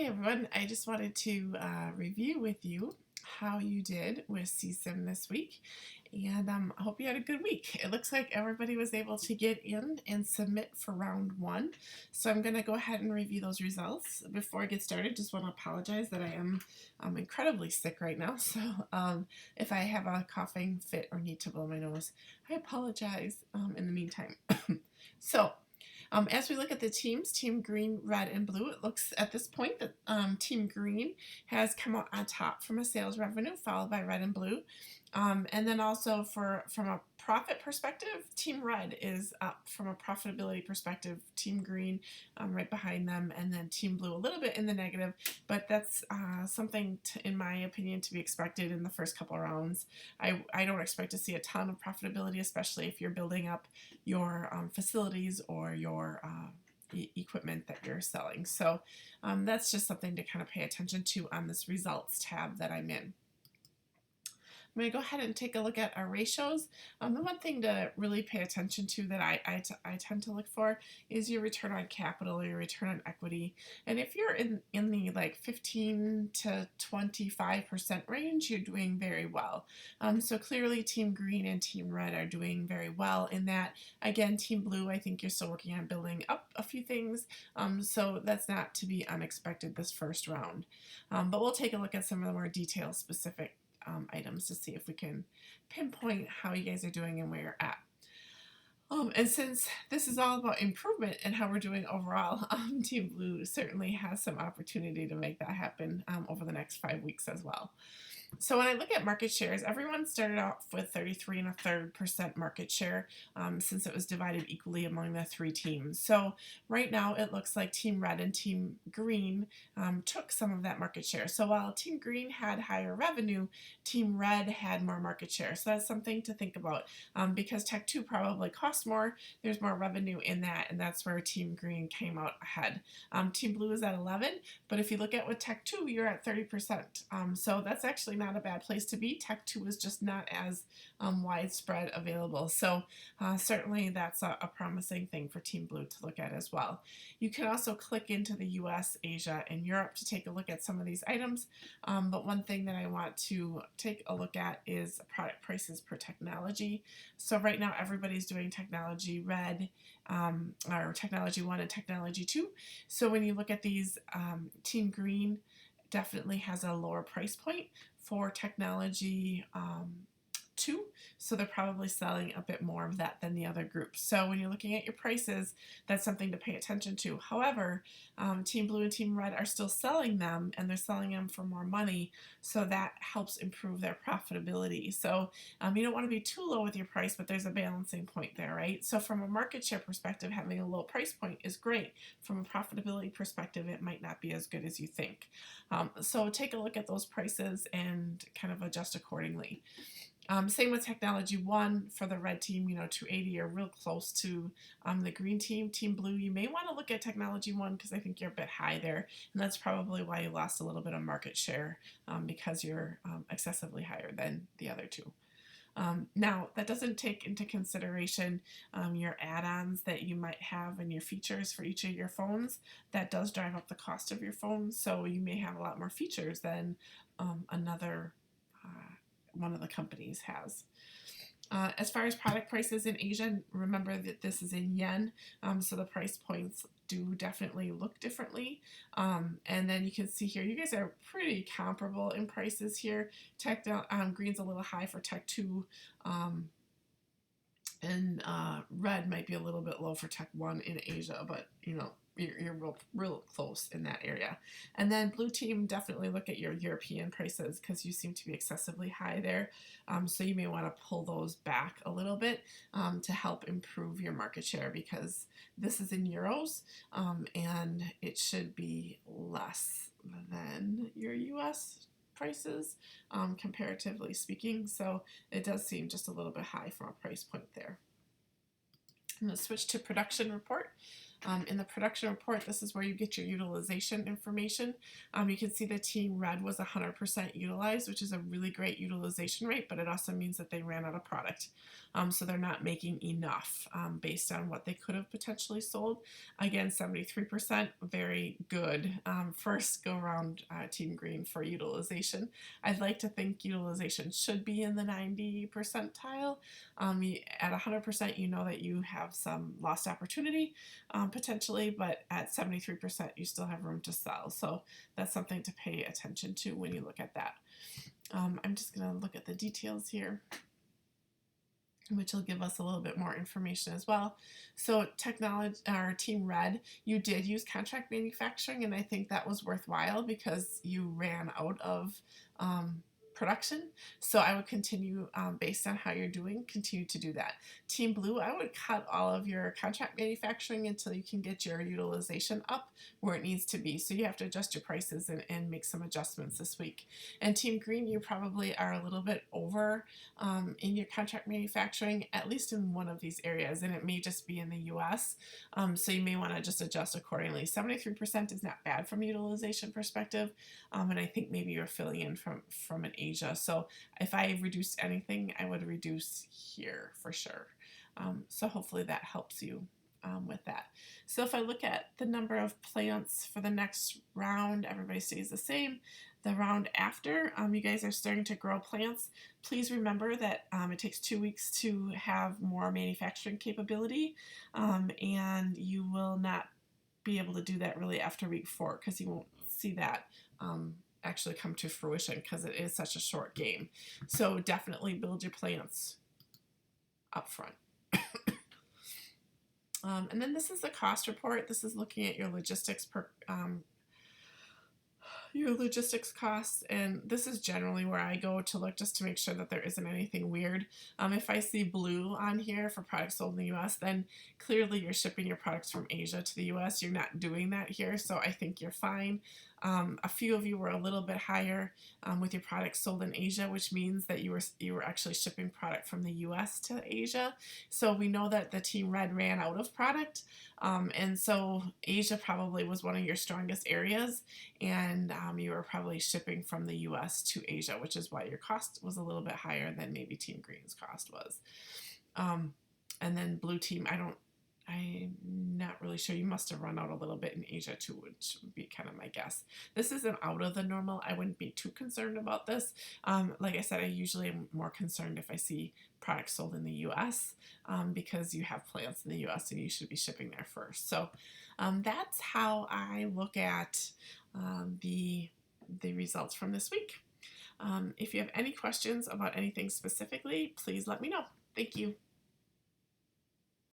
everyone, I just wanted to review with you how you did with CSIM this week, and I hope you had a good week. It looks like everybody was able to get in and submit for round one, so I'm going to go ahead and review those results. Before I get started, just want to apologize that I am incredibly sick right now, so if I have a coughing fit or need to blow my nose, I apologize in the meantime. So, as we look at the teams, Team Green, Red, and Blue, it looks at this point that Team Green has come out on top from a sales revenue, followed by Red and Blue. And then also from a profit perspective, Team Red is up from a profitability perspective. Team Green right behind them, and then Team Blue a little bit in the negative, but that's something, in my opinion, to be expected in the first couple of rounds. I don't expect to see a ton of profitability, especially if you're building up your facilities or your equipment that you're selling. So that's just something to kind of pay attention to on this results tab that I'm in. I'm going to go ahead and take a look at our ratios. The one thing to really pay attention to that I tend to look for is your return on capital or your return on equity. And if you're in the like 15 to 25% range, you're doing very well. So clearly Team Green and Team Red are doing very well in that. Again, Team Blue, I think you're still working on building up a few things. So that's not to be unexpected this first round. But we'll take a look at some of the more detail specific items to see if we can pinpoint how you guys are doing and where you're at. And since this is all about improvement and how we're doing overall, Team Blue certainly has some opportunity to make that happen over the next 5 weeks as well. So when I look at market shares, everyone started off with 33 1/3% market share since it was divided equally among the three teams. So right now it looks like Team Red and Team Green took some of that market share. So while Team Green had higher revenue, Team Red had more market share. So that's something to think about because Tech 2 probably cost more. There's more revenue in that, and that's where Team Green came out ahead. Team Blue is at 11, but if you look at with Tech 2, you're at 30%. So that's actually not a bad place to be. Tech 2 is just not as widespread available. So certainly that's a promising thing for Team Blue to look at as well. You can also click into the US, Asia, and Europe to take a look at some of these items. But one thing that I want to take a look at is product prices per technology. So right now everybody's doing technology red, or technology 1 and technology 2. So when you look at these, Team Green definitely has a lower price point for technology 2, so they're probably selling a bit more of that than the other groups. So when you're looking at your prices, that's something to pay attention to. However, Team Blue and Team Red are still selling them, and they're selling them for more money, so that helps improve their profitability. So you don't want to be too low with your price, but there's a balancing point there, right? So from a market share perspective, having a low price point is great. From a profitability perspective, it might not be as good as you think. So take a look at those prices and kind of adjust accordingly. Same with technology 1 for the red team, 280, you're real close to the green team. Team Blue, you may want to look at technology 1 because I think you're a bit high there, and that's probably why you lost a little bit of market share because you're excessively higher than the other two. Now, that doesn't take into consideration your add-ons that you might have and your features for each of your phones. That does drive up the cost of your phone, so you may have a lot more features than another one of the companies has. As far as product prices in Asia, remember that this is in yen, so the price points do definitely look differently. And then you can see here, you guys are pretty comparable in prices here. Tech Green's a little high for Tech 2, and Red might be a little bit low for Tech 1 in Asia, but you're real close in that area. And then Blue Team, definitely look at your European prices because you seem to be excessively high there. So you may want to pull those back a little bit to help improve your market share because this is in euros and it should be less than your US prices comparatively speaking. So it does seem just a little bit high from a price point there. I'm going to switch to production report. In the production report, this is where you get your utilization information. You can see the Team Red was 100% utilized, which is a really great utilization rate, but it also means that they ran out of product. So they're not making enough based on what they could have potentially sold. Again, 73%, very good first go around Team Green for utilization. I'd like to think utilization should be in the 90 percentile. At 100%, you know that you have some lost opportunity potentially, but at 73%, you still have room to sell. So that's something to pay attention to when you look at that. I'm just going to look at the details here, which will give us a little bit more information as well. So technology, or Team Red, you did use contract manufacturing, and I think that was worthwhile because you ran out of production. So I would continue, based on how you're doing, continue to do that. Team Blue, I would cut all of your contract manufacturing until you can get your utilization up where it needs to be. So you have to adjust your prices and make some adjustments this week. And Team Green, you probably are a little bit over in your contract manufacturing, at least in one of these areas, and it may just be in the US. So you may want to just adjust accordingly. 73% is not bad from a utilization perspective, and I think maybe you're filling in from an Asia. So if I reduced anything, I would reduce here for sure. So hopefully that helps you with that. So if I look at the number of plants for the next round, everybody stays the same. The round after, you guys are starting to grow plants. Please remember that it takes 2 weeks to have more manufacturing capability, and you will not be able to do that really after week 4 because you won't see that actually come to fruition because it is such a short game. So definitely build your plants up front. And then this is the cost report. This is looking at your logistics costs, and this is generally where I go to look just to make sure that there isn't anything weird. If I see blue on here for products sold in the US, then clearly you're shipping your products from Asia to the US. You're not doing that here, so I think you're fine. A few of you were a little bit higher with your products sold in Asia, which means that you were actually shipping product from the US to Asia. So we know that the Team Red ran out of product, and so Asia probably was one of your strongest areas, and you were probably shipping from the US to Asia, which is why your cost was a little bit higher than maybe Team Green's cost was. And then Blue Team, I'm not really sure. You must have run out a little bit in Asia too, which would be kind of my guess. This isn't out of the normal. I wouldn't be too concerned about this. Like I said, I usually am more concerned if I see products sold in the US because you have plants in the US and you should be shipping there first. So that's how I look at the results from this week. If you have any questions about anything specifically, please let me know. Thank you.